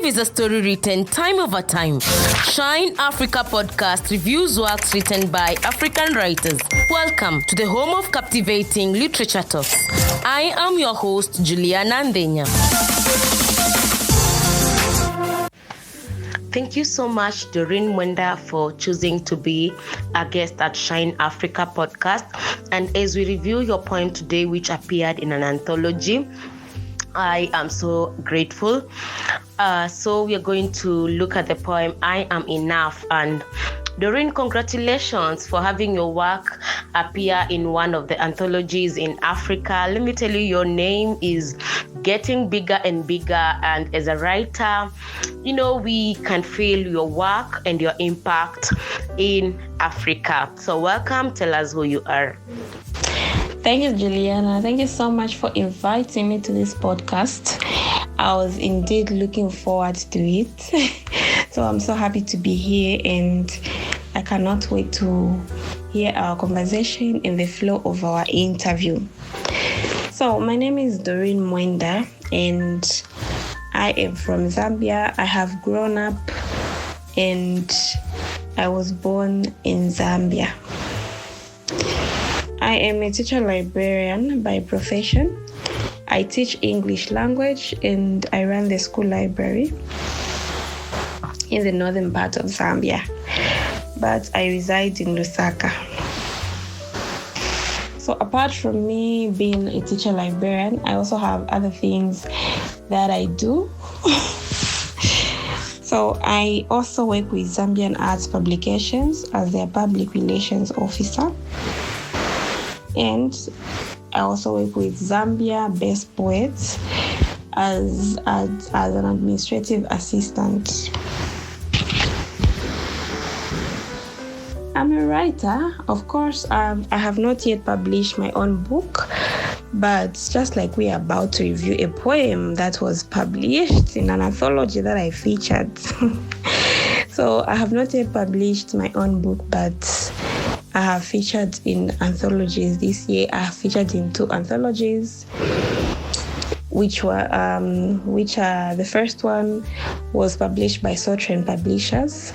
life is a story written time over time. Shine Africa podcast reviews works written by African writers. Welcome to the home of captivating literature talks. I am your host, Juliana Nthenya. Thank you so much, Doreen Mwenda, for choosing to be a guest at Shine Africa podcast. And as we review your poem today, which appeared in an anthology, I am so grateful. So we are going to look at the poem, I Am Enough. And Doreen, congratulations for having your work appear in one of the anthologies in Africa. Let me tell you, your name is getting bigger and bigger. And as a writer, we can feel your work and your impact in Africa. So welcome. Tell us who you are. Thank you, Juliana. Thank you so much for inviting me to this podcast. I was indeed looking forward to it. So I'm so happy to be here, and I cannot wait to hear our conversation and the flow of our interview. So my name is Doreen Mwenda, and I am from Zambia. I have grown up and I was born in Zambia. I am a teacher librarian by profession. I teach English language and I run the school library in the northern part of Zambia, but I reside in Lusaka. So apart from me being a teacher librarian, I also have other things that I do. So I also work with Zambian Arts Publications as their public relations officer. And I also work with Zambia Best Poets as an administrative assistant. I'm a writer. Of course, I have not yet published my own book, but just like we are about to review a poem that was published in an anthology that I featured. So I have not yet published my own book, but I have featured in anthologies this year. I have featured in 2 anthologies, which are the first one was published by Sotren Publishers,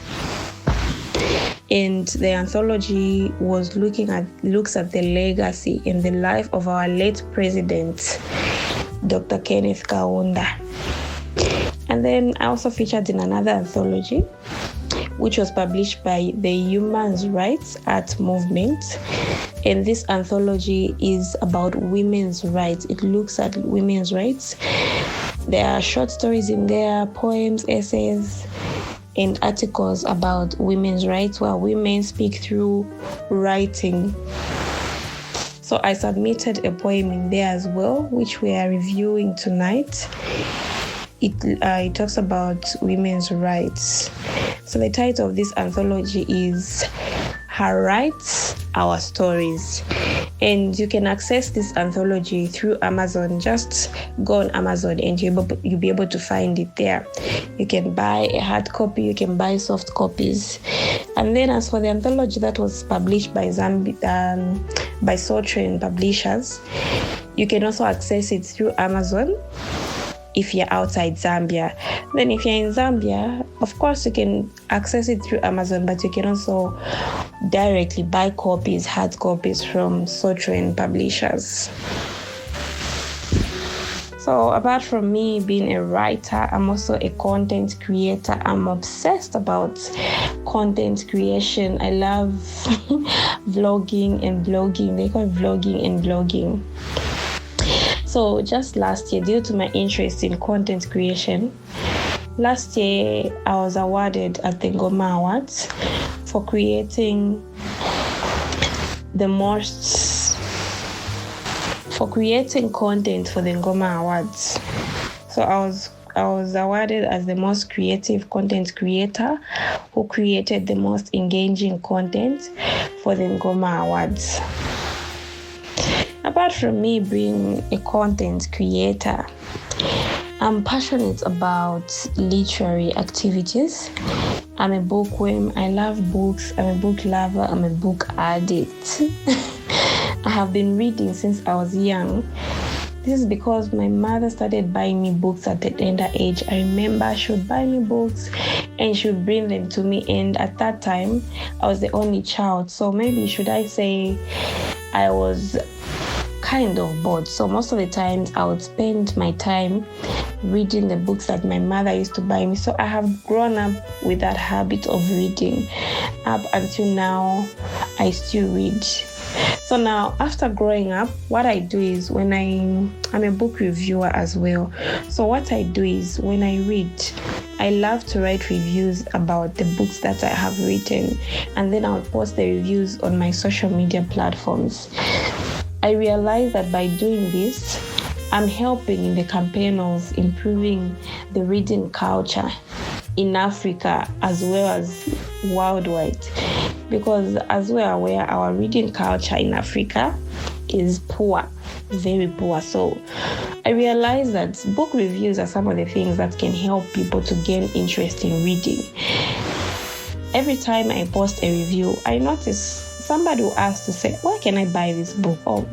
and the anthology looks at the legacy and the life of our late president, Dr. Kenneth Kaunda. And then I also featured in another anthology, which was published by the Human Rights Art Movement. And this anthology is about women's rights. It looks at women's rights. There are short stories in there, poems, essays, and articles about women's rights where women speak through writing. So I submitted a poem in there as well, which we are reviewing tonight. It talks about women's rights. So the title of this anthology is Her Rights, Our Stories. And you can access this anthology through Amazon. Just go on Amazon and you'll be able to find it there. You can buy a hard copy, you can buy soft copies. And then as for the anthology that was published by Sotren Publishers, you can also access it through Amazon if you're outside Zambia. Then if you're in Zambia, of course you can access it through Amazon, but you can also directly buy hard copies from Sotren Publishers. So apart from me being a writer, I'm also a content creator. I'm obsessed about content creation. I love vlogging and blogging. They call it vlogging and blogging. So just last year, due to my interest in content creation, last year I was awarded at the Ngoma Awards for creating content for the Ngoma Awards. So I was awarded as the most creative content creator who created the most engaging content for the Ngoma Awards. Apart from me being a content creator, I'm passionate about literary activities. I'm a bookworm. I love books. I'm a book lover. I'm a book addict. I have been reading since I was young. This is because my mother started buying me books at a tender age. I remember she would buy me books and she would bring them to me. And at that time, I was the only child. So maybe should I say I was kind of bored. So most of the times I would spend my time reading the books that my mother used to buy me. So I have grown up with that habit of reading. Up until now, I still read. So now, after growing up, what I do is when I'm a book reviewer as well. So what I do is when I read, I love to write reviews about the books that I have written, and then I'll post the reviews on my social media platforms. I realize that by doing this, I'm helping in the campaign of improving the reading culture in Africa as well as worldwide. Because as we are aware, our reading culture in Africa is poor, very poor. So I realize that book reviews are some of the things that can help people to gain interest in reading. Every time I post a review, I notice somebody will ask to say, where can I buy this book? Oh,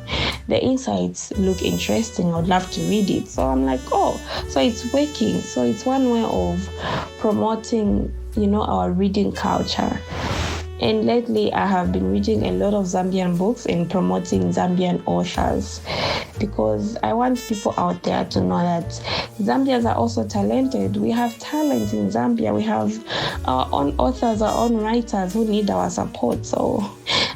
the insights look interesting. I would love to read it. So I'm like, oh, so it's working. So it's one way of promoting, our reading culture. And lately, I have been reading a lot of Zambian books and promoting Zambian authors, because I want people out there to know that Zambians are also talented. We have talent in Zambia. We have our own authors, our own writers who need our support. So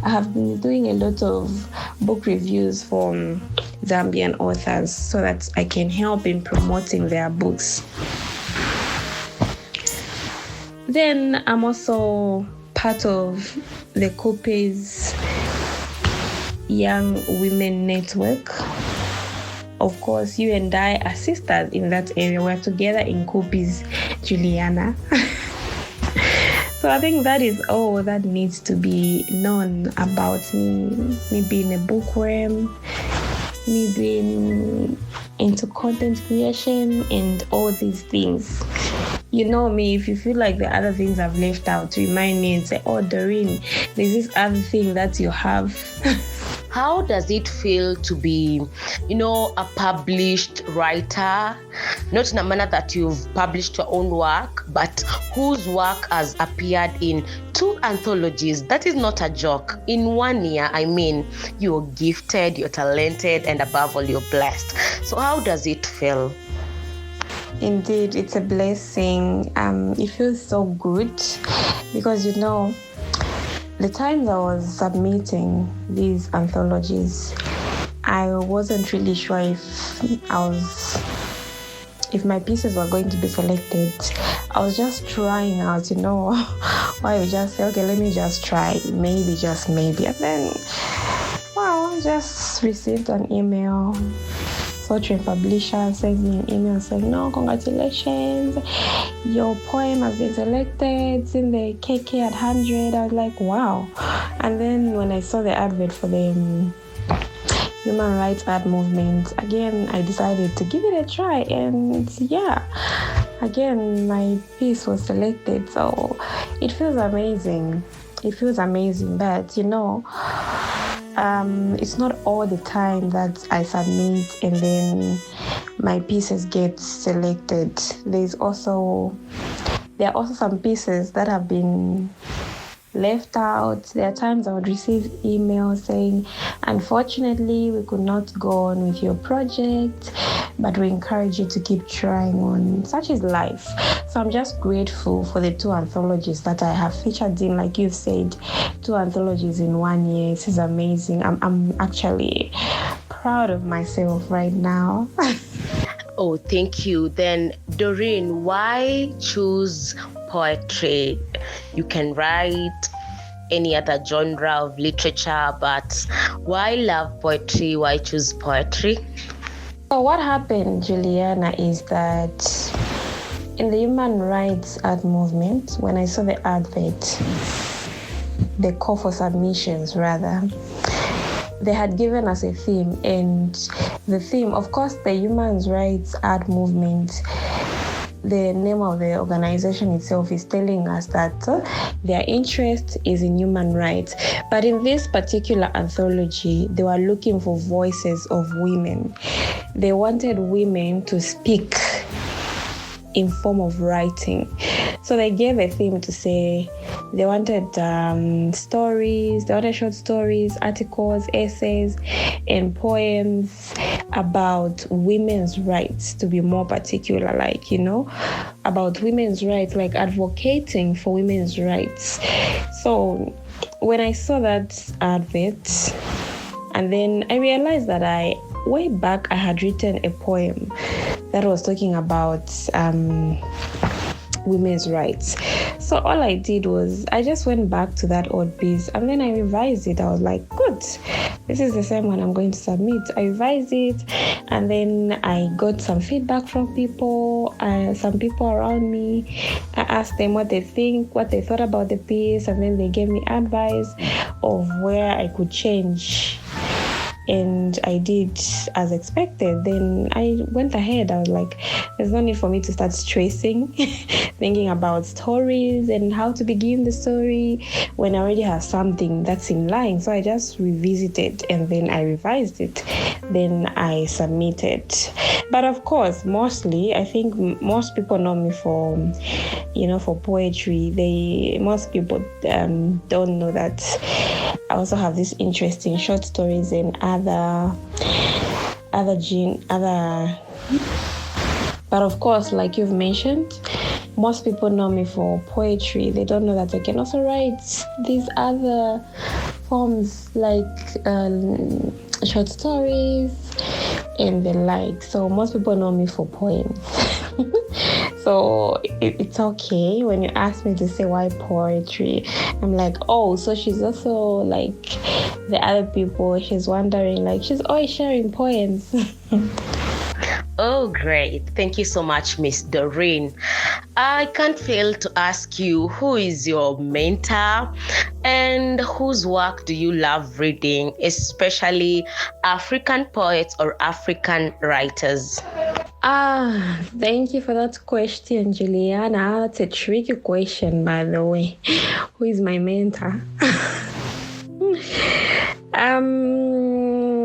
I have been doing a lot of book reviews from Zambian authors so that I can help in promoting their books. Then I'm also part of the Copies Young Women Network. Of course, you and I are sisters in that area. We're together in Copies, Juliana. So I think that is all that needs to be known about me. Me being a bookworm, me being into content creation and all these things. You know me, if you feel like the other things I've left out, remind me and say, oh, Doreen, there's this other thing that you have. How does it feel to be, a published writer? Not in a manner that you've published your own work, but whose work has appeared in 2 anthologies. That is not a joke. In 1 year, you're gifted, you're talented, and above all, you're blessed. So how does it feel? Indeed, it's a blessing. It feels so good because, the times I was submitting these anthologies, I wasn't really sure if my pieces were going to be selected. I was just trying out, why you just say, okay, let me just try, maybe, just maybe. And then, just received an email. Fortune publisher sent me an email saying, no, congratulations, your poem has been selected. It's in the KK at 100. I was like, wow. And then when I saw the advert for the human rights art movement, again, I decided to give it a try. And again, my piece was selected. So it feels amazing. But, it's not all the time that I submit and then my pieces get selected. There are also some pieces that have been left out. There are times I would receive emails saying, unfortunately, we could not go on with your project, but we encourage you to keep trying on. Such is life. So I'm just grateful for the 2 anthologies that I have featured in. Like you've said, 2 anthologies in 1 year. This is amazing. I'm actually proud of myself right now. Oh, thank you. Then, Doreen, why choose poetry? You can write any other genre of literature, but why love poetry? Why choose poetry? So what happened, Juliana, is that in the human rights art movement, when I saw the advert, the call for submissions rather, they had given us a theme, and the theme, of course, the human rights art movement the name of the organization itself is telling us that their interest is in human rights. But in this particular anthology, they were looking for voices of women. They wanted women to speak in form of writing. So they gave a theme to say they wanted stories, they wanted short stories, articles, essays, and poems about women's rights, to be more particular, like, about women's rights, like advocating for women's rights. So when I saw that advert, and then I realized that way back I had written a poem that was talking about women's rights. So all I did was I just went back to that old piece and then I revised it. I was like, good, this is the same one I'm going to submit. I revised it and then I got some feedback from people, some people around me. I asked them what they think, what they thought about the piece, and then they gave me advice of where I could change. And I did as expected. Then I went ahead. I was like, there's no need for me to start stressing, thinking about stories and how to begin the story when I already have something that's in line. So I just revisited and then I revised it. Then I submitted. But of course, mostly, I think most people know me for poetry. Most people don't know that I also have this interest in short stories and other. But of course, like you've mentioned, most people know me for poetry. They don't know that I can also write these other forms like short stories and the like. So most people know me for poems. So it's okay when you ask me to say why poetry. I'm like, oh, so she's also like the other people. She's wondering, like, she's always sharing poems. Oh, great. Thank you so much, Miss Doreen. I can't fail to ask you, who is your mentor and whose work do you love reading, especially African poets or African writers? Thank you for that question, Juliana. That's a tricky question, by the way. Who is my mentor?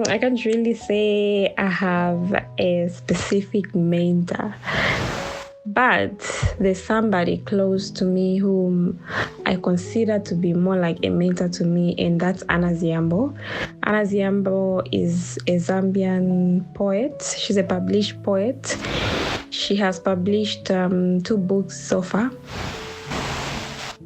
I can't really say I have a specific mentor, but there's somebody close to me whom I consider to be more like a mentor to me, and that's Anna Ziambo. Anna Ziambo is a Zambian poet. She's a published poet. She has published 2 books so far.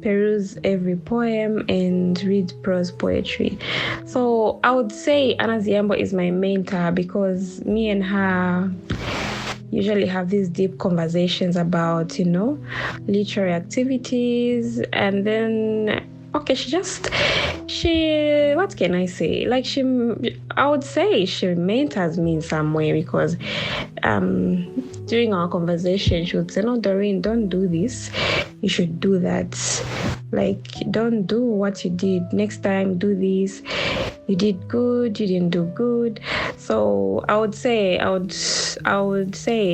Peruse every poem and read prose poetry. So I would say Anna Ziambo is my mentor because me and her usually have these deep conversations about, literary activities. And then, what can I say? Like I would say she mentors me in some way because during our conversation, she would say, no, Doreen, don't do this. You should do that. Like, don't do what you did. Next time, do this. You did good, you didn't do good. So I would say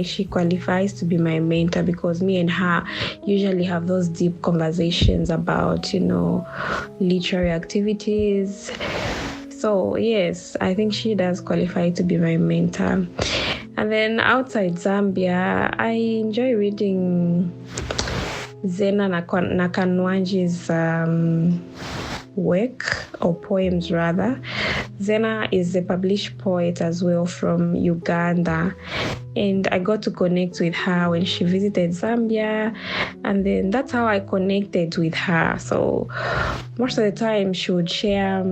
she qualifies to be my mentor because me and her usually have those deep conversations about, literary activities. So yes, I think she does qualify to be my mentor. And then outside Zambia, I enjoy reading Zena Nakanwanji's work, or poems rather. Zena is a published poet as well from Uganda, and I got to connect with her when she visited Zambia, and then that's how I connected with her. So most of the time she would share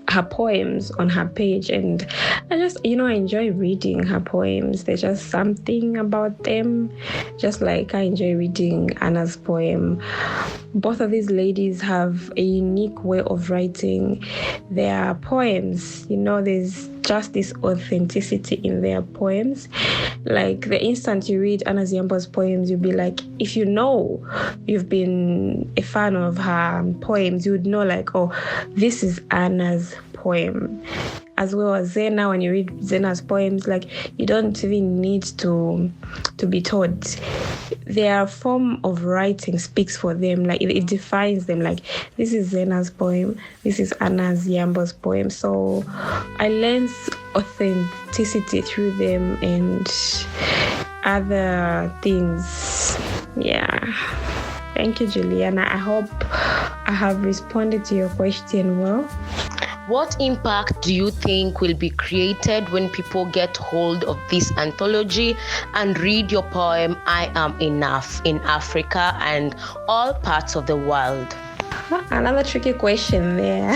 her poems on her page, and I just, I enjoy reading her poems. There's just something about them, just like I enjoy reading Anna's poem. Both of these ladies have a unique way of writing their poems. There's just this authenticity in their poems. Like the instant you read Anna Ziambo's poems, you'll be like, if you've been a fan of her poems, you would know like, oh, this is Anna's poem. poem. As well as Zena, when you read Zena's poems, like, you don't even need to be taught. Their form of writing speaks for them. Like, it defines them. Like, this is Zena's poem, this is Anna's Yambo's poem. So I learned authenticity through them and other things. Yeah. Thank you, Juliana. I hope I have responded to your question well. What impact do you think will be created when people get hold of this anthology and read your poem, I Am Enough, in Africa and all parts of the world? Another tricky question there.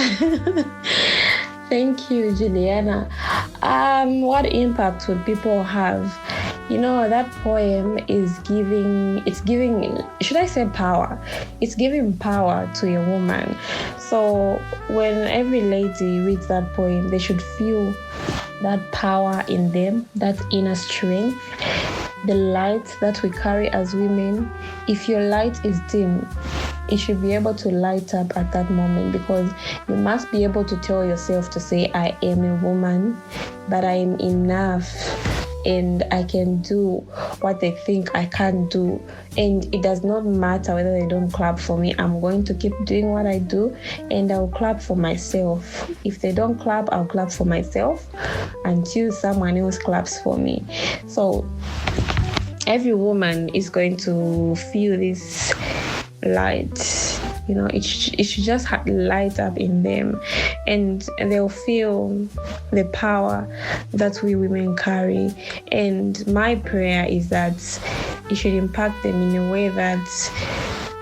Thank you, Juliana. What impact would people have? That poem is giving, should I say power? It's giving power to a woman. So when every lady reads that poem, they should feel that power in them, that inner strength, the light that we carry as women. If your light is dim, it should be able to light up at that moment, because you must be able to tell yourself to say, I am a woman, but I am enough. And I can do what they think I can't do. And it does not matter whether they don't clap for me. I'm going to keep doing what I do, and I'll clap for myself. If they don't clap, I'll clap for myself until someone else claps for me. So every woman is going to feel this light. It should just light up in them, and they'll feel the power that we women carry. And my prayer is that it should impact them in a way that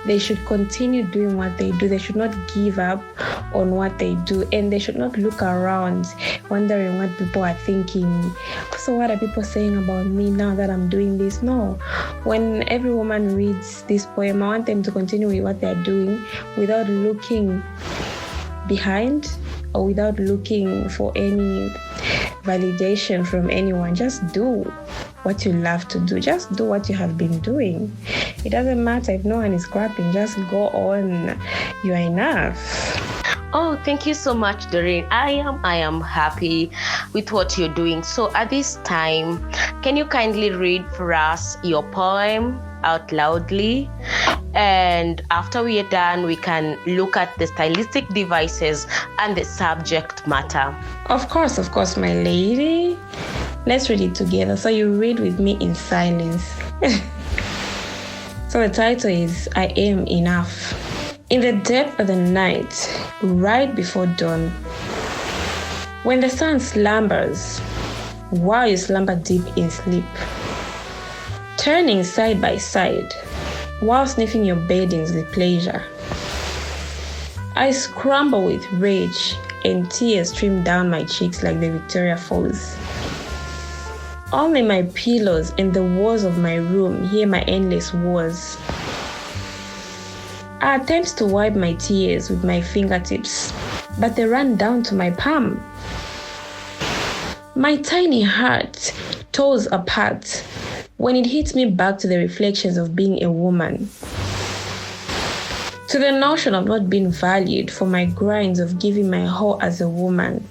they should continue doing what they do. They should not give up on what they do, and they should not look around wondering what people are thinking. So what are people saying about me now that I'm doing this? No. When every woman reads this poem, I want them to continue with what they're doing without looking behind or without looking for any validation from anyone. Just do what you love to do. Just do what you have been doing. It doesn't matter if no one is clapping. Just go on. You are enough. Oh, thank you so much, Doreen. I am happy with what you're doing. So at this time, can you kindly read for us your poem out loudly? And after we are done, we can look at the stylistic devices and the subject matter. Of course, my lady. Let's read it together. So you read with me in silence. So the title is I Am Enough. In the depth of the night, right before dawn, when the sun slumbers, while you slumber deep in sleep, turning side by side, while sniffing your beddings with pleasure, I scramble with rage and tears stream down my cheeks like the Victoria Falls. Only my pillows and the walls of my room hear my endless wars. I attempt to wipe my tears with my fingertips, but they run down to my palm. My tiny heart tears apart when it hits me back to the reflections of being a woman, to the notion of not being valued for my grinds of giving my whole as a woman,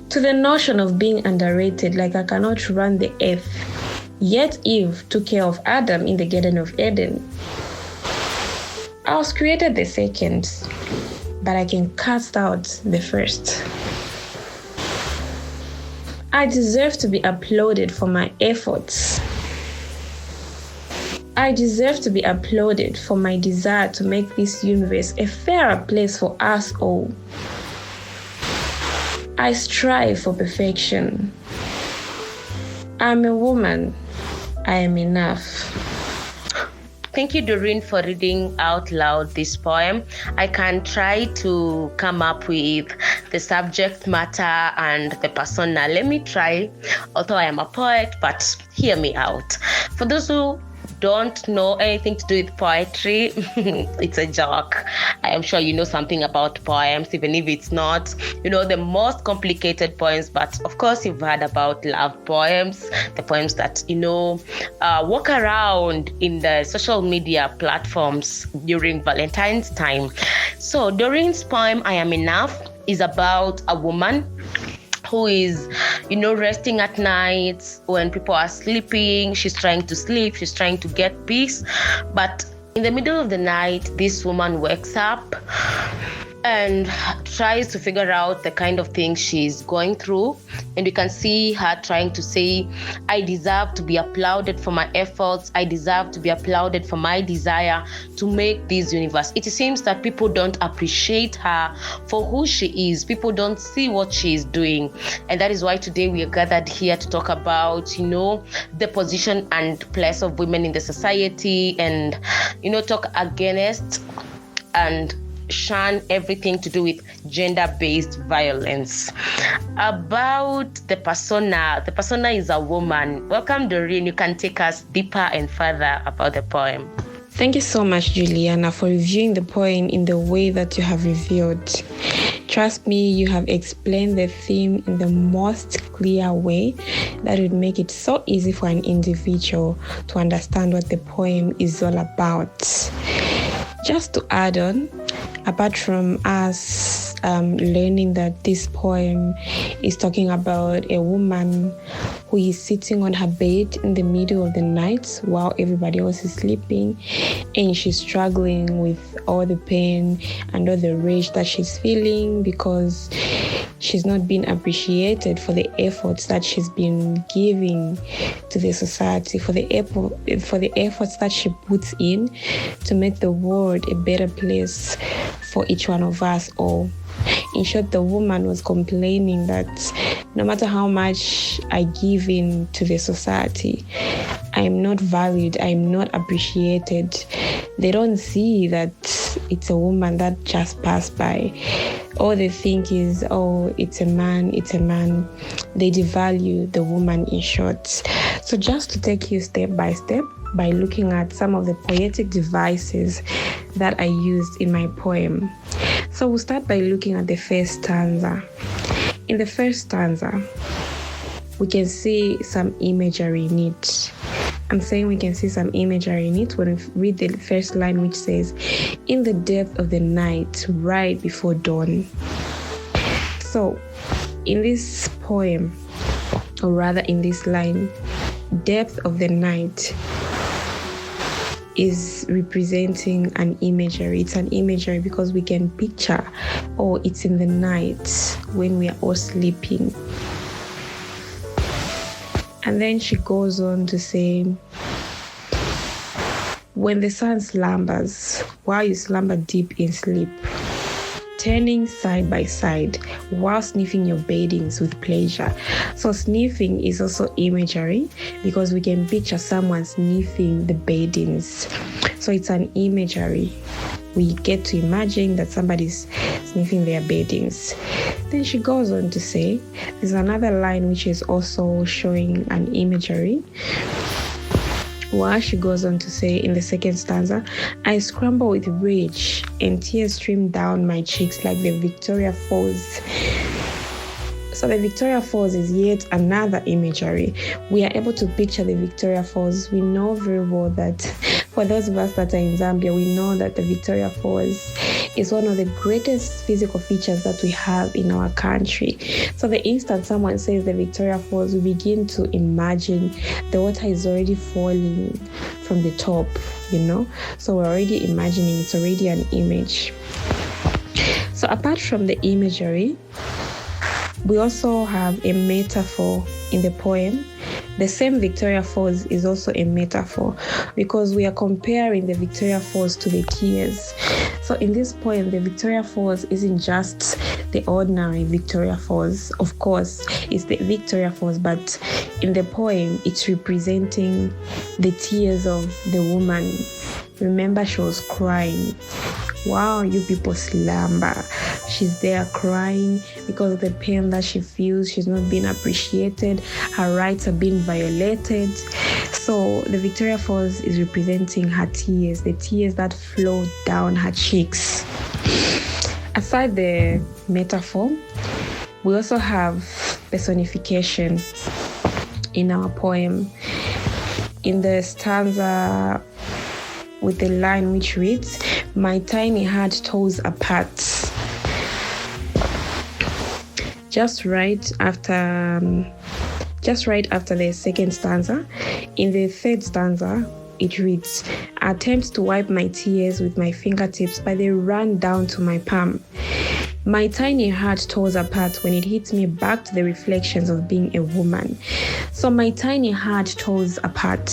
to the notion of being underrated, like I cannot run the earth. Yet Eve took care of Adam in the Garden of Eden. I was created the second, but I can cast out the first. I deserve to be applauded for my efforts. I deserve to be applauded for my desire to make this universe a fairer place for us all. I strive for perfection. I'm a woman. I am enough. Thank you, Doreen, for reading out loud this poem. I can try to come up with the subject matter and the persona. Let me try, although I am a poet, but hear me out. For those who don't know anything to do with poetry, it's a joke. I am sure you know something about poems, even if it's not, the most complicated poems. But of course, you've heard about love poems, the poems that, walk around in the social media platforms during Valentine's time. So Doreen's poem, I Am Enough, is about a woman who is, resting at night when people are sleeping. She's trying to sleep, she's trying to get peace. But in the middle of the night, this woman wakes up and tries to figure out the kind of thing she's going through. And we can see her trying to say, I deserve to be applauded for my efforts. I deserve to be applauded for my desire to make this universe. It seems that people don't appreciate her for who she is. People don't see what she is doing. And that is why today we are gathered here to talk about, the position and place of women in the society, and, talk against and shun everything to do with gender-based violence. About the persona is a woman. Welcome, Doreen. You can take us deeper and further about the poem. Thank you so much, Juliana, for reviewing the poem in the way that you have reviewed. Trust me, you have explained the theme in the most clear way that would make it so easy for an individual to understand what the poem is all about. Just to add on, apart from us learning that this poem is talking about a woman who is sitting on her bed in the middle of the night while everybody else is sleeping, and she's struggling with all the pain and all the rage that she's feeling because she's not been appreciated for the efforts that she's been giving to the society, for the efforts that she puts in to make the world a better place for each one of us all. In short, the woman was complaining that no matter how much I give in to the society, I am not valued, I am not appreciated. They don't see that it's a woman that just passed by. All they think is, it's a man. They devalue the woman, in short. So just to take you step by step, by looking at some of the poetic devices that I used in my poem. So we'll start by looking at the first stanza. In the first stanza, we can see some imagery in it. I'm saying we can see some imagery in it when we read the first line, which says, in the depth of the night, right before dawn. So in this poem, or rather in this line, depth of the night is representing an imagery. It's an imagery because we can picture, it's in the night when we are all sleeping. And then she goes on to say, when the sun slumbers, while you slumber deep in sleep, turning side by side while sniffing your beddings with pleasure. So sniffing is also imagery because we can picture someone sniffing the beddings. So it's an imagery. We get to imagine that somebody's sniffing their beddings. Then she goes on to say, there's another line which is also showing an imagery. While she goes on to say in the second stanza, I scramble with rage and tears stream down my cheeks like the Victoria Falls. So the Victoria Falls is yet another imagery. We are able to picture the Victoria Falls. We know very well that for those of us that are in Zambia, we know that the Victoria Falls is one of the greatest physical features that we have in our country. So the instant someone says the Victoria Falls, we begin to imagine the water is already falling from the top, So we're already imagining, it's already an image. So apart from the imagery, we also have a metaphor in the poem. The same Victoria Falls is also a metaphor because we are comparing the Victoria Falls to the tears. So in this poem, the Victoria Falls isn't just the ordinary Victoria Falls. Of course, it's the Victoria Falls, but in the poem, it's representing the tears of the woman. Remember, she was crying. Wow, you people slumber. She's there crying because of the pain that she feels. She's not being appreciated. Her rights are being violated. So the Victoria Falls is representing her tears, the tears that flow down her cheeks. Aside the metaphor, we also have personification in our poem. In the stanza with the line which reads, my tiny heart toes apart. just right after the second stanza. In the third stanza, it reads, I attempt to wipe my tears with my fingertips, but they ran down to my palm. My tiny heart tore apart when it hits me back to the reflections of being a woman. So my tiny heart tore apart.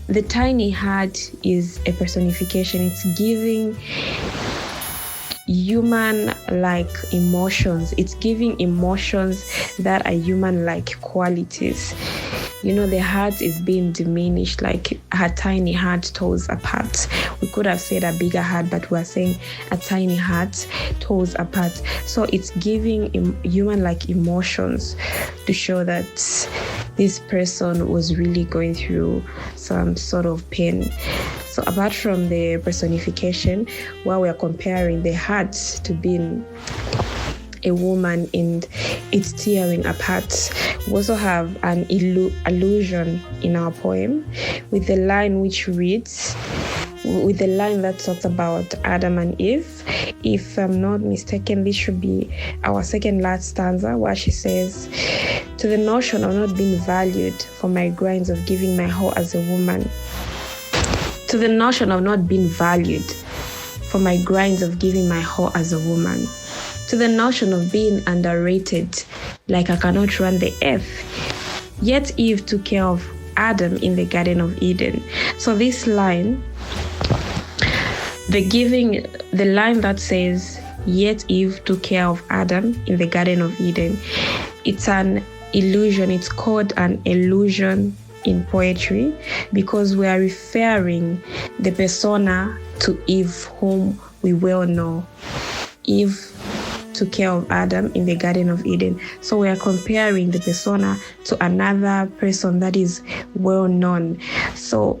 The tiny heart is a personification. It's giving human-like emotions. It's giving emotions that are human-like qualities. The heart is being diminished, like her tiny heart tore apart. We could have said a bigger heart, but we're saying a tiny heart tore apart. So it's giving human-like emotions to show that this person was really going through some sort of pain. So apart from the personification, while we are comparing the heart to being a woman and it's tearing apart, we also have an allusion in our poem with the line which reads, with the line that talks about Adam and Eve. If I'm not mistaken, this should be our second last stanza, where she says, to the notion of not being valued for my grinds of giving my whole as a woman. To the notion of not being valued for my grinds of giving my whole as a woman. To the notion of being underrated, like I cannot run the earth. Yet Eve took care of Adam in the Garden of Eden. So this line, the line that says, yet Eve took care of Adam in the Garden of Eden, it's an illusion. It's called an illusion in poetry because we are referring the persona to Eve, whom we well know. Eve took care of Adam in the Garden of Eden. So we are comparing the persona to another person that is well known. So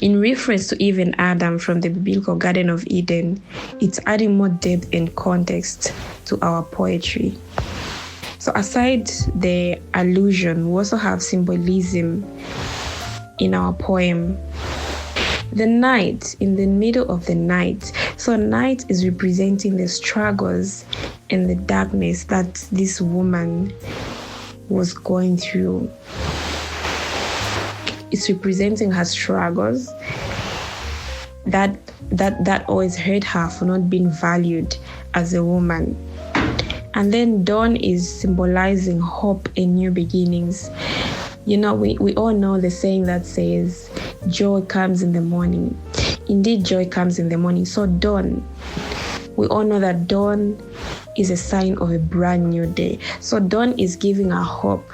in reference to Eve and Adam from the biblical Garden of Eden, it's adding more depth and context to our poetry. So aside the allusion, we also have symbolism in our poem. The night, in the middle of the night. So night is representing the struggles and the darkness that this woman was going through. It's representing her struggles that always hurt her for not being valued as a woman. And then dawn is symbolizing hope and new beginnings. We all know the saying that says, joy comes in the morning. Indeed, joy comes in the morning. So dawn, we all know that dawn is a sign of a brand new day. So dawn is giving her hope.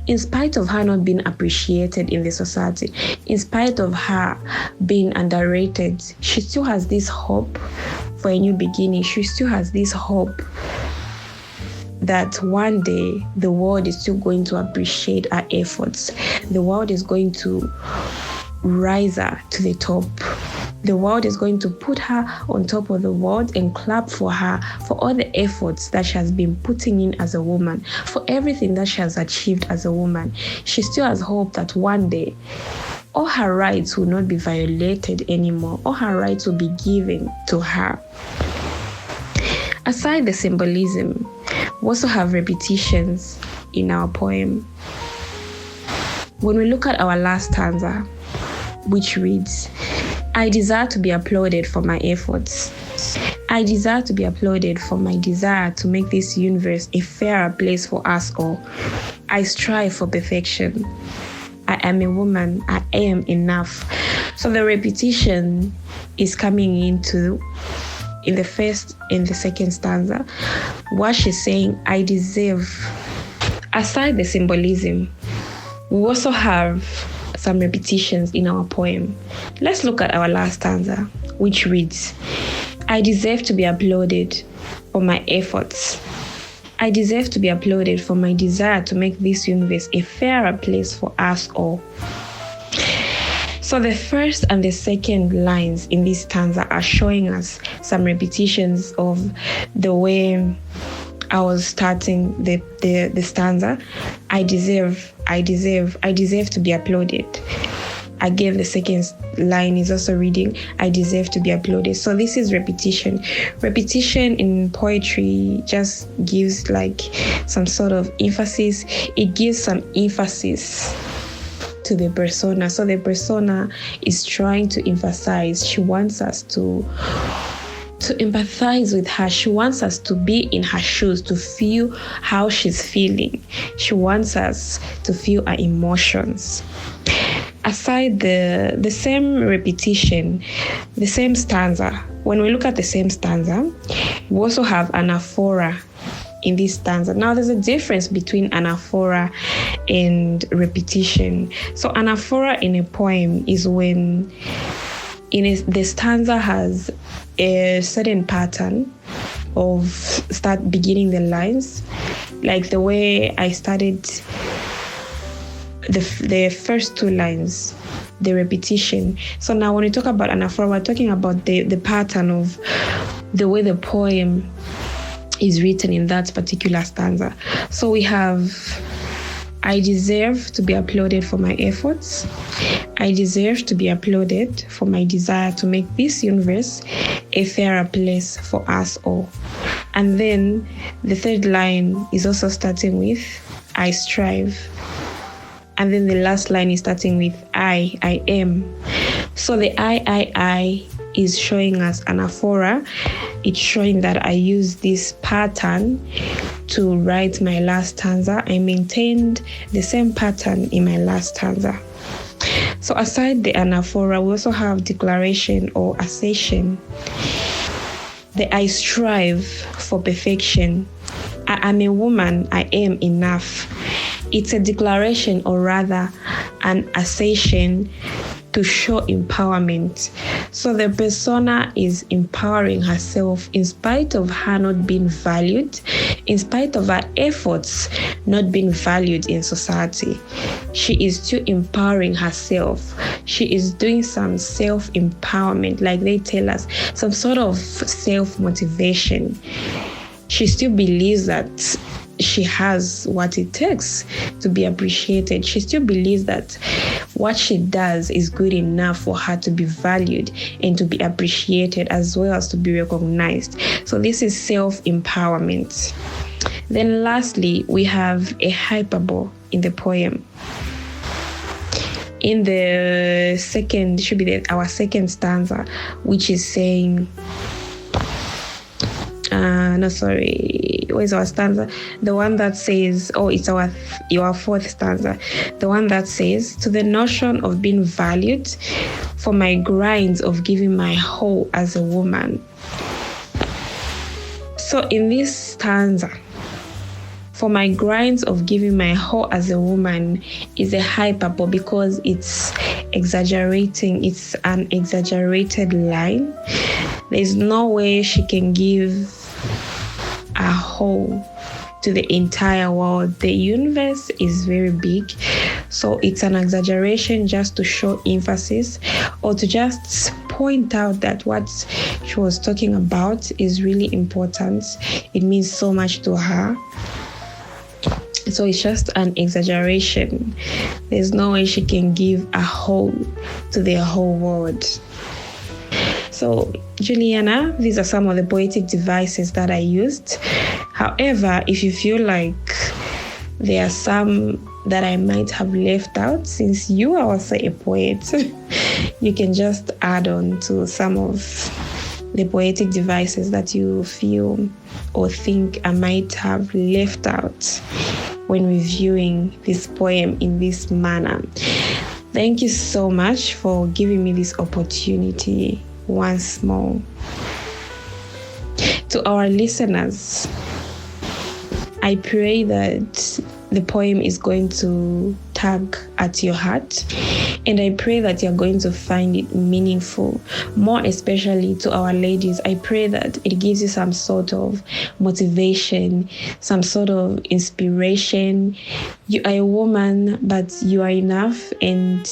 In spite of her not being appreciated in the society, in spite of her being underrated, she still has this hope for a new beginning. She still has this hope that one day the world is still going to appreciate her efforts. The world is going to rise her to the top. The world is going to put her on top of the world and clap for her for all the efforts that she has been putting in as a woman, for everything that she has achieved as a woman. She still has hope that one day all her rights will not be violated anymore. All her rights will be given to her. Aside the symbolism, we also have repetitions in our poem. When we look at our last stanza, which reads, I desire to be applauded for my efforts. I desire to be applauded for my desire to make this universe a fairer place for us all. I strive for perfection. I am a woman. I am enough. So the repetition is coming into in the first and the second stanza, what she's saying, I deserve. Aside the symbolism, we also have some repetitions in our poem. Let's look at our last stanza, which reads, I deserve to be applauded for my efforts. I deserve to be applauded for my desire to make this universe a fairer place for us all. So the first and the second lines in this stanza are showing us some repetitions of the way I was starting the stanza. I deserve to be applauded. Again, the second line is also reading, I deserve to be applauded. So this is repetition. Repetition in poetry just gives like some sort of emphasis. It gives some emphasis to the persona. So the persona is trying to emphasize. She wants us to empathize with her. She wants us to be in her shoes, to feel how she's feeling. She wants us to feel her emotions. Aside the same repetition, the same stanza, when we look at the same stanza, we also have anaphora in this stanza. Now, there's a difference between anaphora and repetition. So anaphora in a poem is when the stanza has a certain pattern of start beginning the lines, like the way I started the first two lines, the repetition. So now when we talk about anaphora, we're talking about the pattern of the way the poem is written in that particular stanza. So we have, I deserve to be applauded for my efforts. I deserve to be applauded for my desire to make this universe a fairer place for us all. And then the third line is also starting with, I strive. And then the last line is starting with, I am. So the I is showing us anaphora. It's showing that I use this pattern to write my last stanza. I maintained the same pattern in my last stanza. So aside the anaphora, we also have declaration or assertion. The I strive for perfection. I am a woman, I am enough. It's a declaration, or rather an assertion to show empowerment. So the persona is empowering herself in spite of her not being valued, in spite of her efforts not being valued in society. She is still empowering herself. She is doing some self-empowerment, like they tell us, some sort of self-motivation. She still believes that she has what it takes to be appreciated. She still believes that what she does is good enough for her to be valued and to be appreciated, as well as to be recognized. So this is self-empowerment. Then lastly, we have a hyperbole in the poem. In the second, should be our second stanza, which is saying, where's our stanza? The one that says, it's our fourth stanza. The one that says, to the notion of being valued for my grinds of giving my whole as a woman. So in this stanza, for my grinds of giving my whole as a woman is a hyperbole because it's exaggerating. It's an exaggerated line. There's no way she can give a whole to the entire world. The universe is very big, so it's an exaggeration just to show emphasis or to just point out that what she was talking about is really important. It means so much to her. So it's just an exaggeration. There's no way she can give a whole to the whole world. So, Juliana, these are some of the poetic devices that I used. However, if you feel like there are some that I might have left out, since you are also a poet, you can just add on to some of the poetic devices that you feel or think I might have left out when reviewing this poem in this manner. Thank you so much for giving me this opportunity once more. To our listeners, I pray that the poem is going to tug at your heart, and I pray that you're going to find it meaningful. More especially to our ladies, I pray that it gives you some sort of motivation, some sort of inspiration. You are a woman, but you are enough, and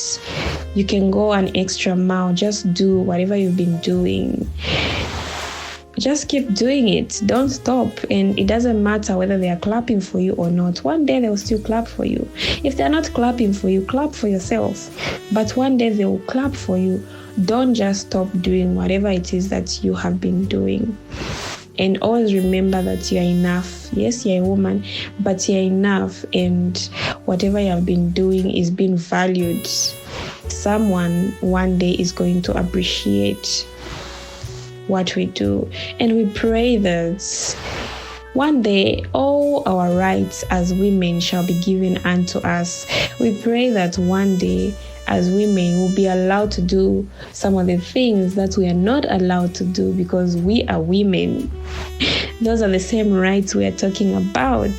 you can go an extra mile. Just do whatever you've been doing. just keep doing it. Don't stop. And it doesn't matter whether they are clapping for you or not. One day they will still clap for you. If they're not clapping for you, clap for yourself. But one day they will clap for you. Don't just stop doing whatever it is that you have been doing. And always remember that you are enough. Yes, you're a woman, but you're enough. And whatever you have been doing is being valued. Someone one day is going to appreciate what we do. And we pray that one day all our rights as women shall be given unto us. We pray that one day as women will be allowed to do some of the things that we are not allowed to do because we are women. Those are the same rights we are talking about.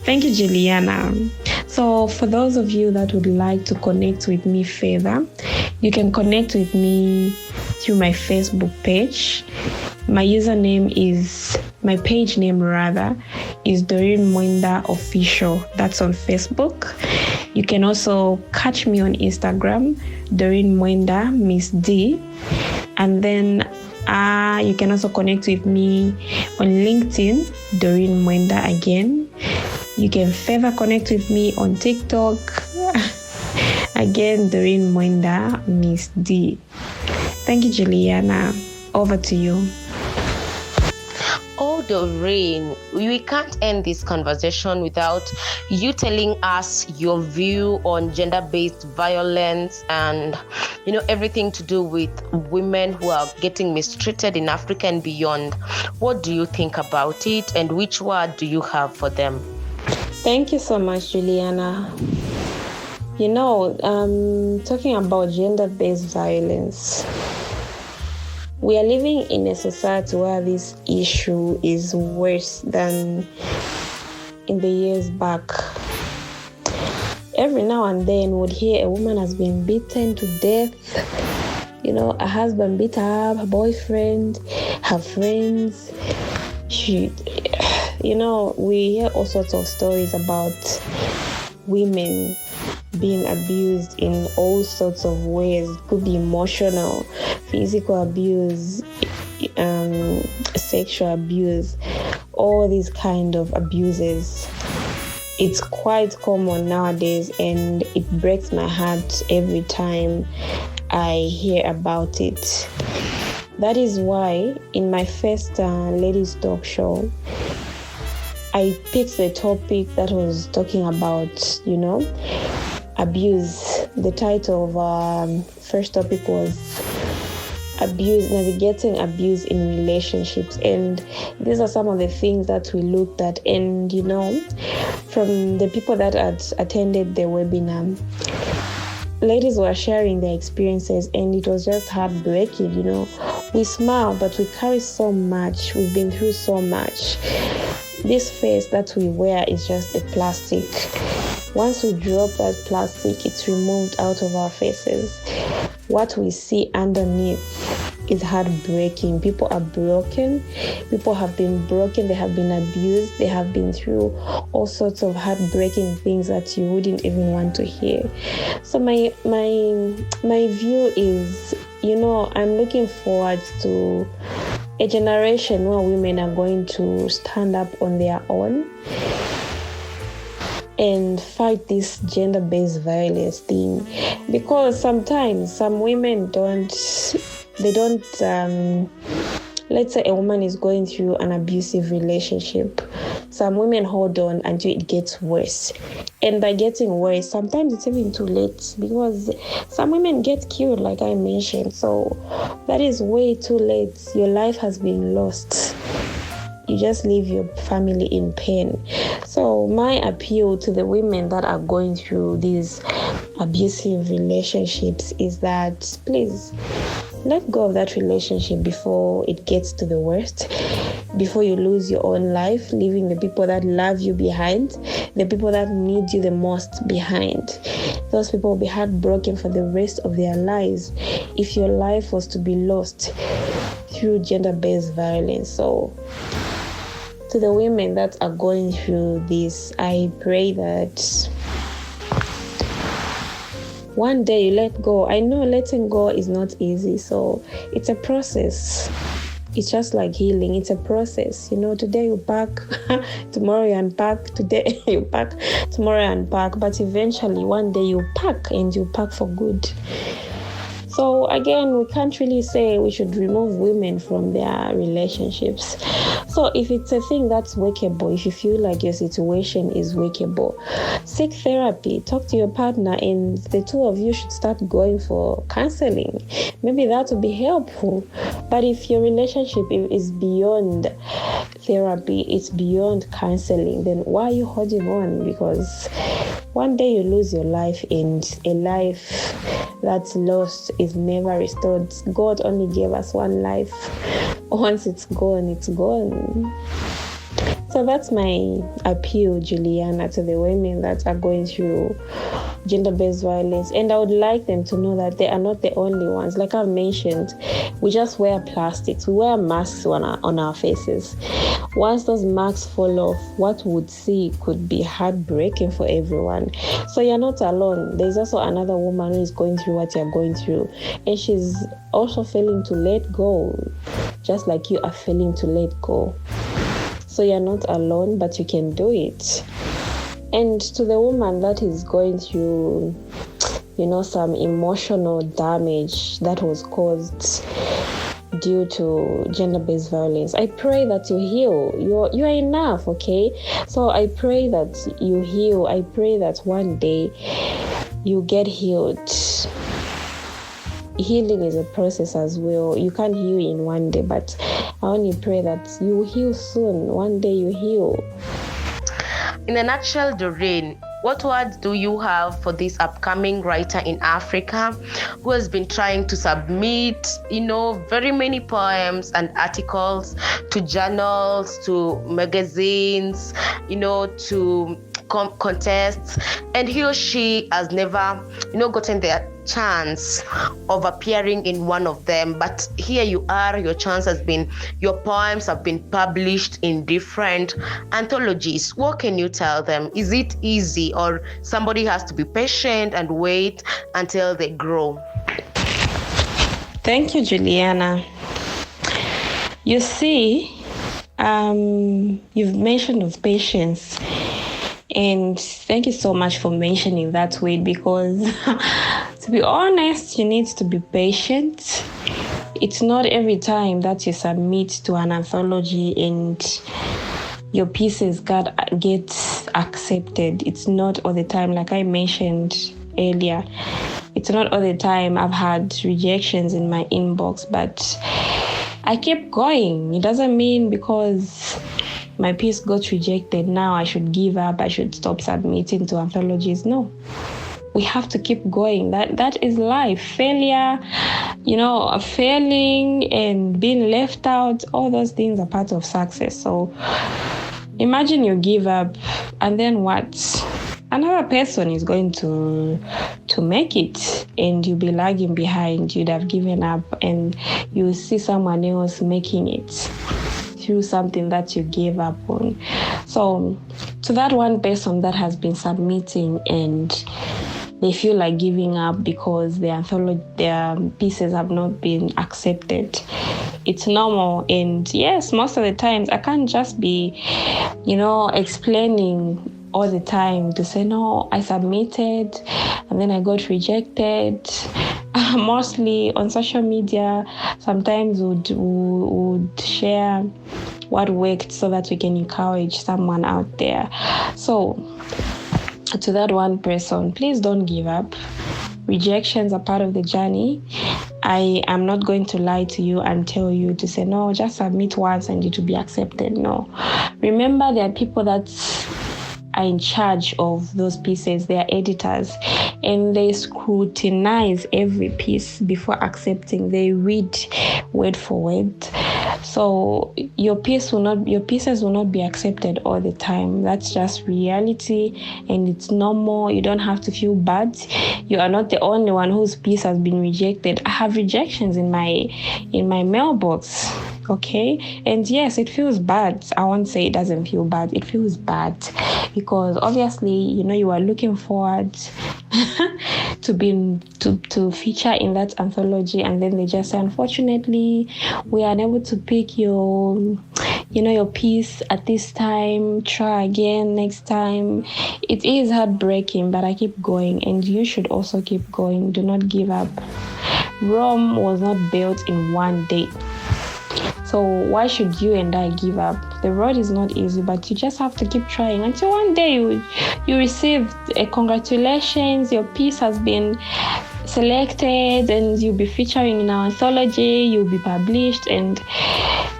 Thank you, Juliana. So for those of you that would like to connect with me further, you can connect with me through my Facebook page. My username is, my page name rather, is Doreen Mwenda Official. That's on Facebook. You can also catch me on Instagram, Doreen Mwenda Miss D. And then you can also connect with me on LinkedIn, Doreen Mwenda again. You can further connect with me on TikTok. Again, Doreen Mwenda Miss D. Thank you, Juliana. Over to you. Oh, Doreen, we can't end this conversation without you telling us your view on gender-based violence and, everything to do with women who are getting mistreated in Africa and beyond. What do you think about it, and which word do you have for them? Thank you so much, Juliana. Talking about gender-based violence, we are living in a society where this issue is worse than in the years back. Every now and then we'd hear a woman has been beaten to death. A husband beat her, her boyfriend, her friends. We hear all sorts of stories about women being abused in all sorts of ways. It could be emotional, physical abuse, sexual abuse, all these kind of abuses. It's quite common nowadays, and it breaks my heart every time I hear about it. That is why in my first ladies talk show, I picked the topic that was talking about, abuse. The title of our first topic was abuse, navigating abuse in relationships. And these are some of the things that we looked at. And, from the people that had attended the webinar, ladies were sharing their experiences, and it was just heartbreaking. We smile, but we carry so much. We've been through so much. This face that we wear is just a plastic. Once we drop that plastic, it's removed out of our faces. What we see underneath is heartbreaking. People are broken. People have been broken. They have been abused. They have been through all sorts of heartbreaking things that you wouldn't even want to hear. So my view is, I'm looking forward to a generation where women are going to stand up on their own and fight this gender-based violence thing, because sometimes some women let's say a woman is going through an abusive relationship. Some women hold on until it gets worse. And by getting worse, sometimes it's even too late, because some women get killed, like I mentioned. So that is way too late. Your life has been lost. You just leave your family in pain. So my appeal to the women that are going through these abusive relationships is that, please, let go of that relationship before it gets to the worst, before you lose your own life, leaving the people that love you behind, the people that need you the most behind. Those people will be heartbroken for the rest of their lives if your life was to be lost through gender-based violence. So to the women that are going through this, I pray that one day you let go. I know letting go is not easy, so it's a process. it's just like healing. It's a process. Today you pack, tomorrow you unpack, today you pack, tomorrow you unpack. But eventually one day you pack, and you pack for good. So again, we can't really say we should remove women from their relationships. So if it's a thing that's workable, if you feel like your situation is workable, seek therapy, talk to your partner, and the two of you should start going for counseling. Maybe that will be helpful. But if your relationship is beyond therapy, it's beyond counseling, then why are you holding on? Because one day you lose your life, and a life that's lost is never restored. God only gave us one life. Once it's gone, it's gone. So that's my appeal, Juliana, to the women that are going through gender-based violence. And I would like them to know that they are not the only ones. Like I've mentioned, we just wear plastics. We wear masks on our faces. Once those masks fall off, what we would see could be heartbreaking for everyone. So you're not alone. There's also another woman who is going through what you're going through. And she's also failing to let go, just like you are failing to let go. So you're not alone, but you can do it. And to the woman that is going through, some emotional damage that was caused due to gender-based violence, I pray that you heal. You are enough, okay? So I pray that you heal. I pray that one day you get healed. Healing is a process as well. You can't heal in one day, but I only pray that you heal soon. One day you heal. In a nutshell, Doreen, what words do you have for this upcoming writer in Africa who has been trying to submit, very many poems and articles to journals, to magazines, to contests, and he or she has never, gotten their chance of appearing in one of them? But here you are, your poems have been published in different anthologies. What can you tell them? Is it easy, or somebody has to be patient and wait until they grow? Thank you, Juliana. You see, you've mentioned of patience. And thank you so much for mentioning that word, because to be honest, you need to be patient. It's not every time that you submit to an anthology and your pieces get accepted. It's not all the time, like I mentioned earlier. It's not all the time. I've had rejections in my inbox, but I kept going. It doesn't mean because my piece got rejected, now I should give up, I should stop submitting to anthologies. No, we have to keep going. That is life. Failure, failing and being left out, all those things are part of success. So imagine you give up, and then what? Another person is going to make it, and you'll be lagging behind. You'd have given up, and you see someone else making it through something that you gave up on. So to that one person that has been submitting and they feel like giving up because their pieces have not been accepted, it's normal. And yes, most of the times I can't just be explaining all the time to say, no, I submitted and then I got rejected. Mostly on social media, sometimes would share what worked so that we can encourage someone out there. So to that one person, please don't give up. Rejections are part of the journey. I am not going to lie to you and tell you to say, no, just submit once and it will be accepted. No. Remember, there are people that are in charge of those pieces. They are editors, and they scrutinize every piece before accepting. They read word for word. So your pieces will not be accepted all the time. That's just reality, and it's normal. You don't have to feel bad. You are not the only one whose piece has been rejected. I have rejections in my mailbox. Okay, and yes, it feels bad. I won't say it doesn't feel bad. It feels bad because obviously, you are looking forward to feature in that anthology, and then they just say, unfortunately, we are unable to pick your piece at this time. Try again next time. It is heartbreaking, but I keep going, and you should also keep going. Do not give up. Rome was not built in one day. So why should you and I give up? The road is not easy, but you just have to keep trying until one day you receive a congratulations, your piece has been selected, and you'll be featuring in our anthology, you'll be published, and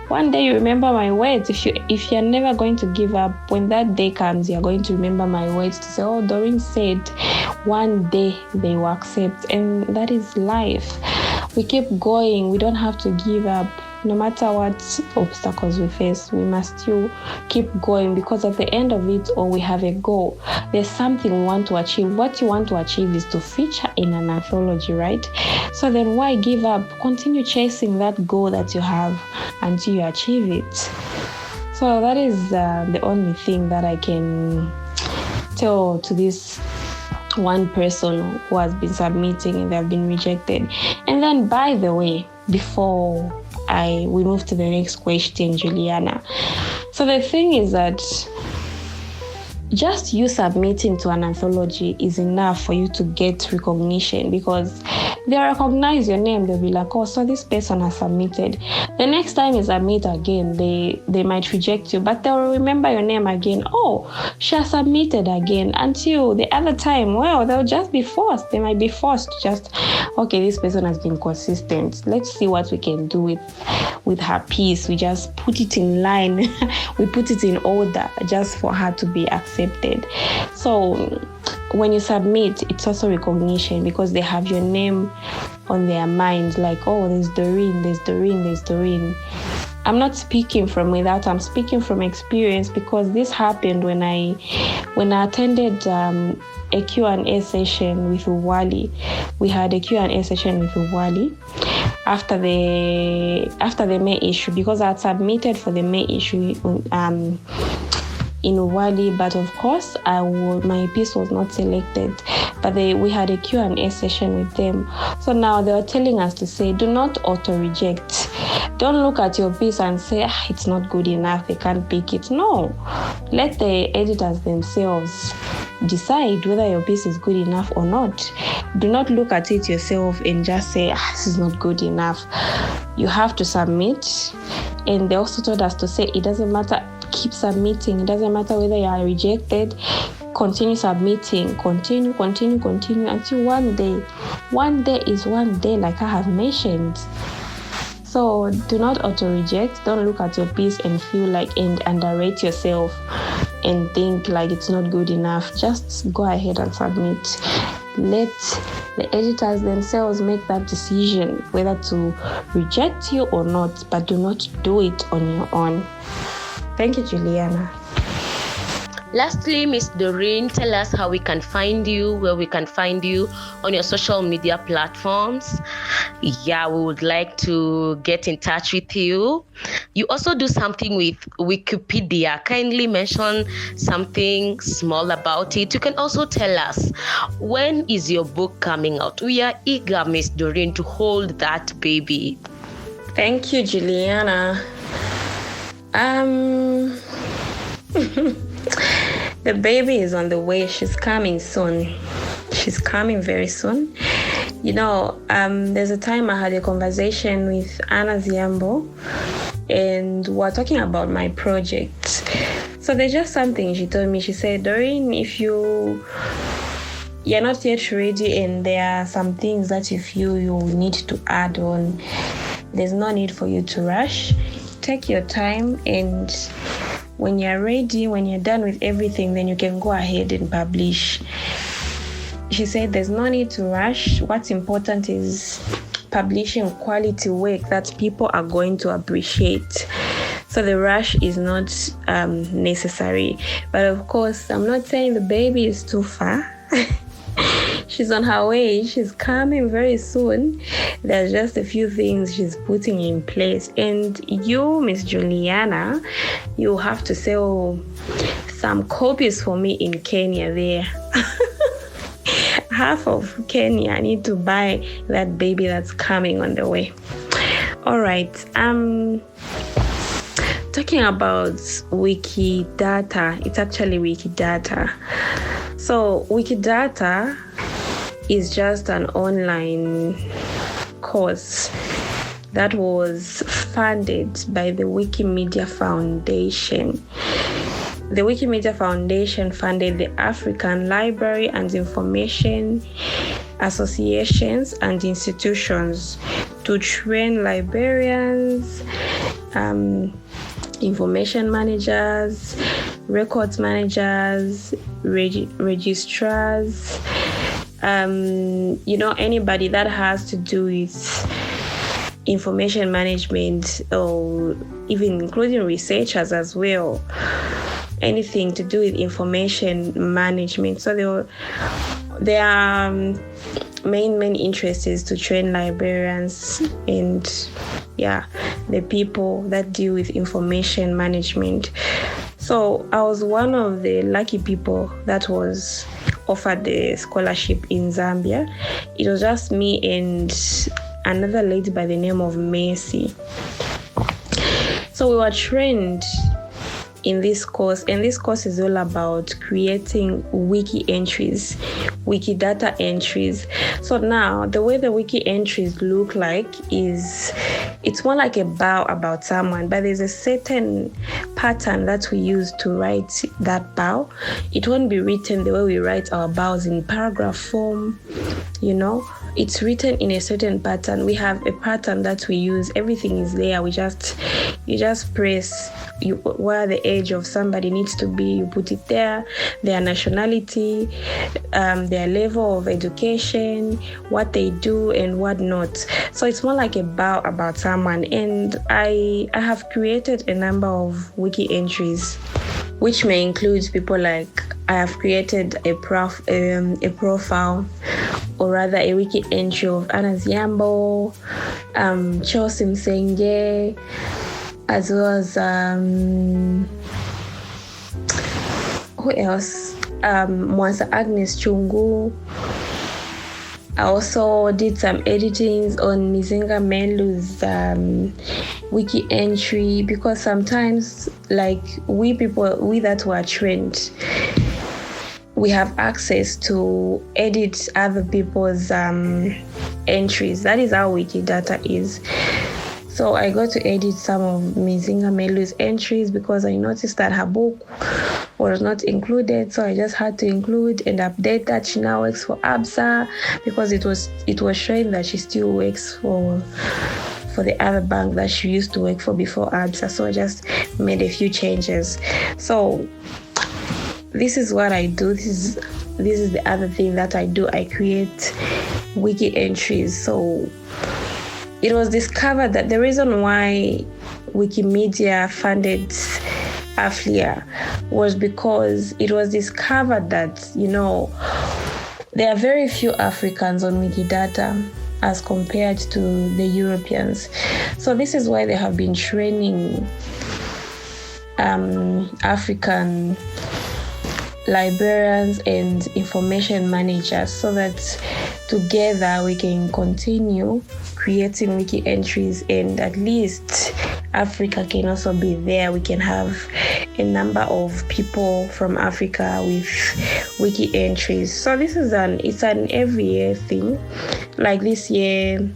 one day you remember my words. If you're never going to give up, when that day comes, you're going to remember my words to say, oh, Doreen said one day they will accept, and that is life. We keep going. We don't have to give up. No matter what obstacles we face, we must still keep going, because at the end of it all, we have a goal. There's something we want to achieve. What you want to achieve is to feature in an anthology, right? So then why give up? Continue chasing that goal that you have until you achieve it. So that is the only thing that I can tell to this one person who has been submitting and they have been rejected. And then, by the way, before we move to the next question, Juliana. So the thing is that just you submitting to an anthology is enough for you to get recognition, because they recognize your name. They'll be like, oh, so this person has submitted. The next time you submit again, they might reject you, but they'll remember your name again. Oh, she has submitted again. Until the other time, well, they'll just be forced. They might be forced to just, okay, this person has been consistent. Let's see what we can do with her piece. We just put it in line. We put it in order just for her to be accepted. So when you submit, it's also recognition, because they have your name on their mind, like, oh, there's Doreen. I'm not speaking from without, I'm speaking from experience, because this happened when I attended a Q&A session with Uwali. We had a Q&A session with Uwali after the May issue, because I had submitted for the May issue in Uwali, but of course my piece was not selected. But we had a Q&A session with them. So now they were telling us to say, do not auto-reject. Don't look at your piece and say, it's not good enough, they can't pick it. No. Let the editors themselves decide whether your piece is good enough or not. Do not look at it yourself and just say, this is not good enough. You have to submit. And they also told us to say, it doesn't matter, keep submitting. It doesn't matter whether you are rejected. Continue submitting. Continue until one day. One day is one day, like I have mentioned. So do not auto-reject. Don't look at your piece and feel like and underrate yourself and think like it's not good enough. Just go ahead and submit. Let the editors themselves make that decision whether to reject you or not, but do not do it on your own. Thank you, Juliana. Lastly, Miss Doreen, tell us how we can find you, where we can find you on your social media platforms. Yeah, we would like to get in touch with you. You also do something with Wikipedia. Kindly mention something small about it. You can also tell us, when is your book coming out? We are eager, Miss Doreen, to hold that baby. Thank you, Juliana. The baby is on the way. She's coming soon. She's coming very soon. There's a time I had a conversation with Anna Ziambo, and we're talking about my project. So there's just something she told me. She said, Doreen, if you're not yet ready and there are some things that you feel you need to add on, there's no need for you to rush. Take your time, and when you're ready, when you're done with everything, then you can go ahead and publish. She said there's no need to rush. What's important is publishing quality work that people are going to appreciate. So the rush is not necessary. But of course, I'm not saying the baby is too far. She's on her way. She's coming very soon. There's just a few things she's putting in place. And you, Miss Juliana, you have to sell some copies for me in Kenya there. half of Kenya. I need to buy that baby that's coming on the way. All right. Talking about Wikidata, it's actually Wikidata. So Wikidata is just an online course that was funded by the Wikimedia Foundation. The Wikimedia Foundation funded the African Library and Information Associations and institutions to train librarians, information managers, records managers, registrars, anybody that has to do with information management, or even including researchers as well. Anything to do with information management. So their main interest is to train librarians and the people that deal with information management. So I was one of the lucky people that was offered the scholarship in Zambia. It was just me and another lady by the name of Mercy. So we were trained in this course, and this course is all about creating wiki entries, Wikidata entries. So now the way the wiki entries look like is, it's more like a bio about someone, but there's a certain pattern that we use to write that bio. It won't be written the way we write our bios in paragraph form, It's written in a certain pattern. We have a pattern that we use. Everything is there. You just press where the age of somebody needs to be. You put it there. Their nationality, their level of education, what they do and what not. So it's more like a bio about someone. And I have created a number of wiki entries, which may include people like, I have created a profile, or rather a wiki entry of Anna Ziambo, Chelsea Msenge, as well as who else? Mwansa Agnes Chungu. I also did some editings on Mizenga Melu's wiki entry, because sometimes, like we that were trained, we have access to edit other people's entries. That is how Wikidata is. So I got to edit some of Mizinga Melu's entries because I noticed that her book was not included. So I just had to include and update that she now works for ABSA, because it was showing that she still works for the other bank that she used to work for before ABSA. So I just made a few changes. So this is what I do. This is the other thing that I do. I create wiki entries. So it was discovered that the reason why Wikimedia funded AFLIA was because it was discovered that, there are very few Africans on Wikidata as compared to the Europeans. So this is why they have been training African librarians and information managers, so that together we can continue creating wiki entries, and at least Africa can also be there. We can have a number of people from Africa with wiki entries. So this is it's an every year thing. Like this year,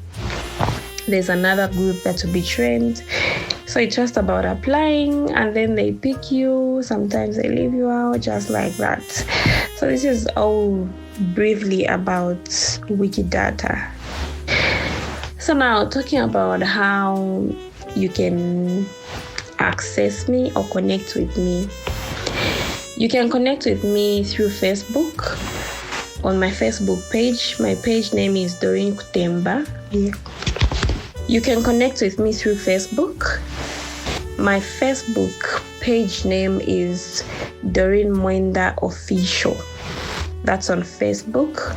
there's another group that will be trained. So it's just about applying, and then they pick you. Sometimes they leave you out, just like that. So this is all briefly about Wikidata. So now, talking about how you can access me or connect with me. You can connect with me through Facebook. On my Facebook page, my page name is Doreen Mwenda. You can connect with me through Facebook. My Facebook page name is Doreen Mwenda Official. That's on Facebook.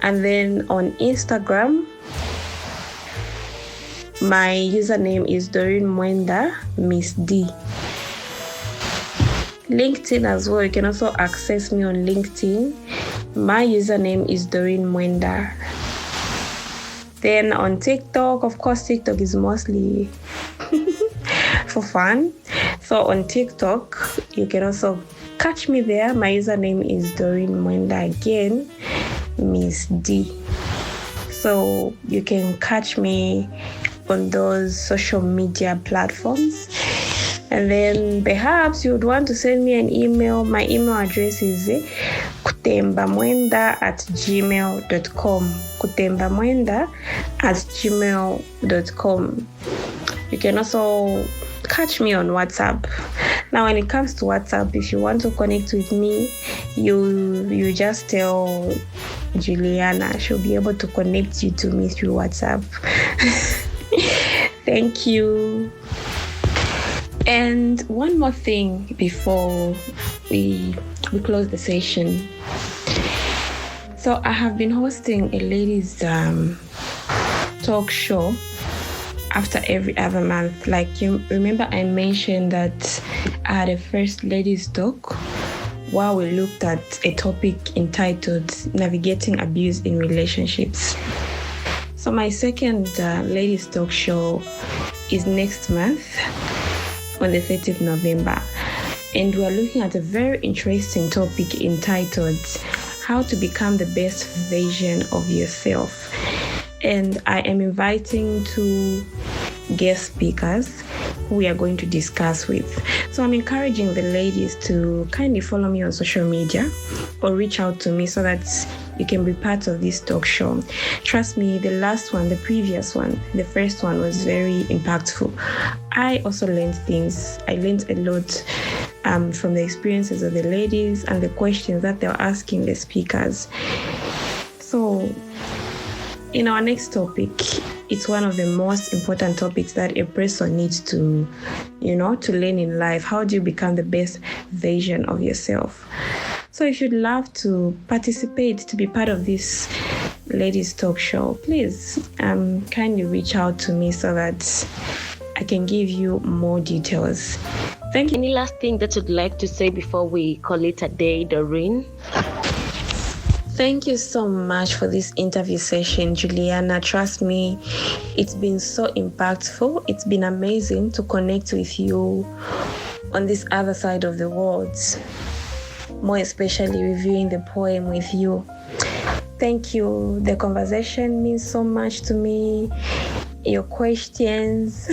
And then on Instagram, my username is Doreen Mwenda Miss D. LinkedIn as well. You can also access me on LinkedIn. My username is Doreen Mwenda. Then on TikTok, of course, TikTok is mostly for fun. So on TikTok, you can also catch me there. My username is Doreen Mwenda again, Miss D. So you can catch me on those social media platforms. And then perhaps you would want to send me an email. My email address is kutembamwenda@gmail.com. kutembamwenda@gmail.com. You can also catch me on WhatsApp. Now, when it comes to WhatsApp, if you want to connect with me, you just tell Juliana. She'll be able to connect you to me through WhatsApp. Thank you. And one more thing before we close the session. So I have been hosting a ladies talk show after every other month. Like, you remember I mentioned that I had a first ladies talk while we looked at a topic entitled Navigating Abuse in Relationships. So my second ladies talk show is next month on the 30th November. And we're looking at a very interesting topic entitled How to Become the Best Version of Yourself. And I am inviting 2 guest speakers who we are going to discuss with. So I'm encouraging the ladies to kindly follow me on social media or reach out to me so that you can be part of this talk show. Trust me, the previous one, the first one was very impactful. I also learned things. I learned a lot from the experiences of the ladies and the questions that they were asking the speakers. So in our next topic, it's one of the most important topics that a person needs to learn in life. How do you become the best version of yourself? So if you'd love to participate, to be part of this ladies talk show, please kindly reach out to me so that I can give you more details. Thank you. Any last thing that you'd like to say before we call it a day, Doreen? Thank you so much for this interview session, Juliana. Trust me, it's been so impactful. It's been amazing to connect with you on this other side of the world, more especially reviewing the poem with you. Thank you. The conversation means so much to me. Your questions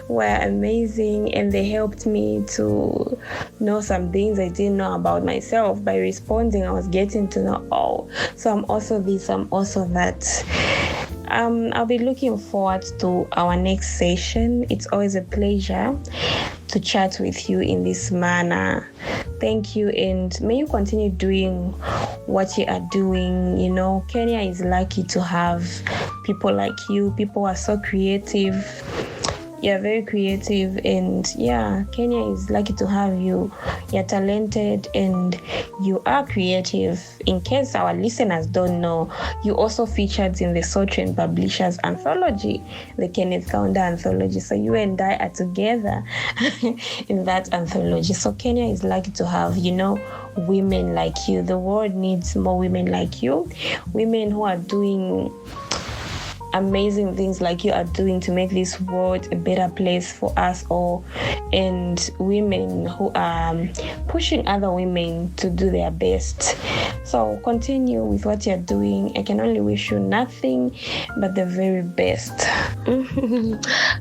were amazing, and they helped me to know some things I didn't know about myself. By responding, I was getting to know, so I'm also this, I'm also that. I'll be looking forward to our next session. It's always a pleasure to chat with you in this manner. Thank you, and may you continue doing what you are doing. Kenya is lucky to have people like you. People are so creative. You're very creative, and Kenya is lucky to have you. You're talented and you are creative. In case our listeners don't know, you also featured in the Sotrend Publishers Anthology, the Kenneth Kaunda Anthology. So you and I are together in that anthology. So Kenya is lucky to have, women like you. The world needs more women like you, women who are doing amazing things like you are doing to make this world a better place for us all, and women who are pushing other women to do their best. So continue with what you're doing. I can only wish you nothing but the very best.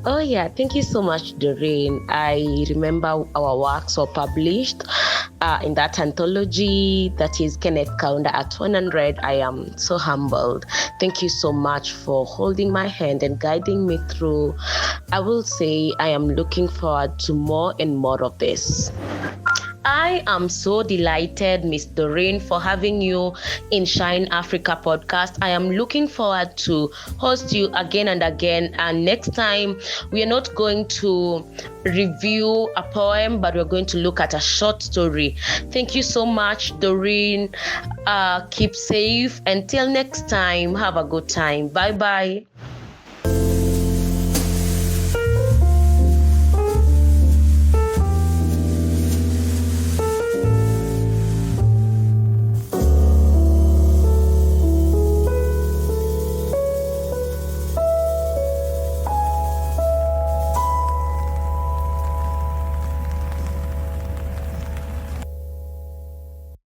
Oh yeah, thank you so much, Doreen. I remember our works were published in that anthology that is Kenneth Kaunda at 100. I am so humbled. Thank you so much for holding my hand and guiding me through. I will say I am looking forward to more and more of this. I am so delighted, Miss Doreen, for having you in Shine Africa podcast. I am looking forward to host you again and again. And next time, we are not going to review a poem, but we're going to look at a short story. Thank you so much, Doreen. Keep safe. Until next time, have a good time. Bye-bye.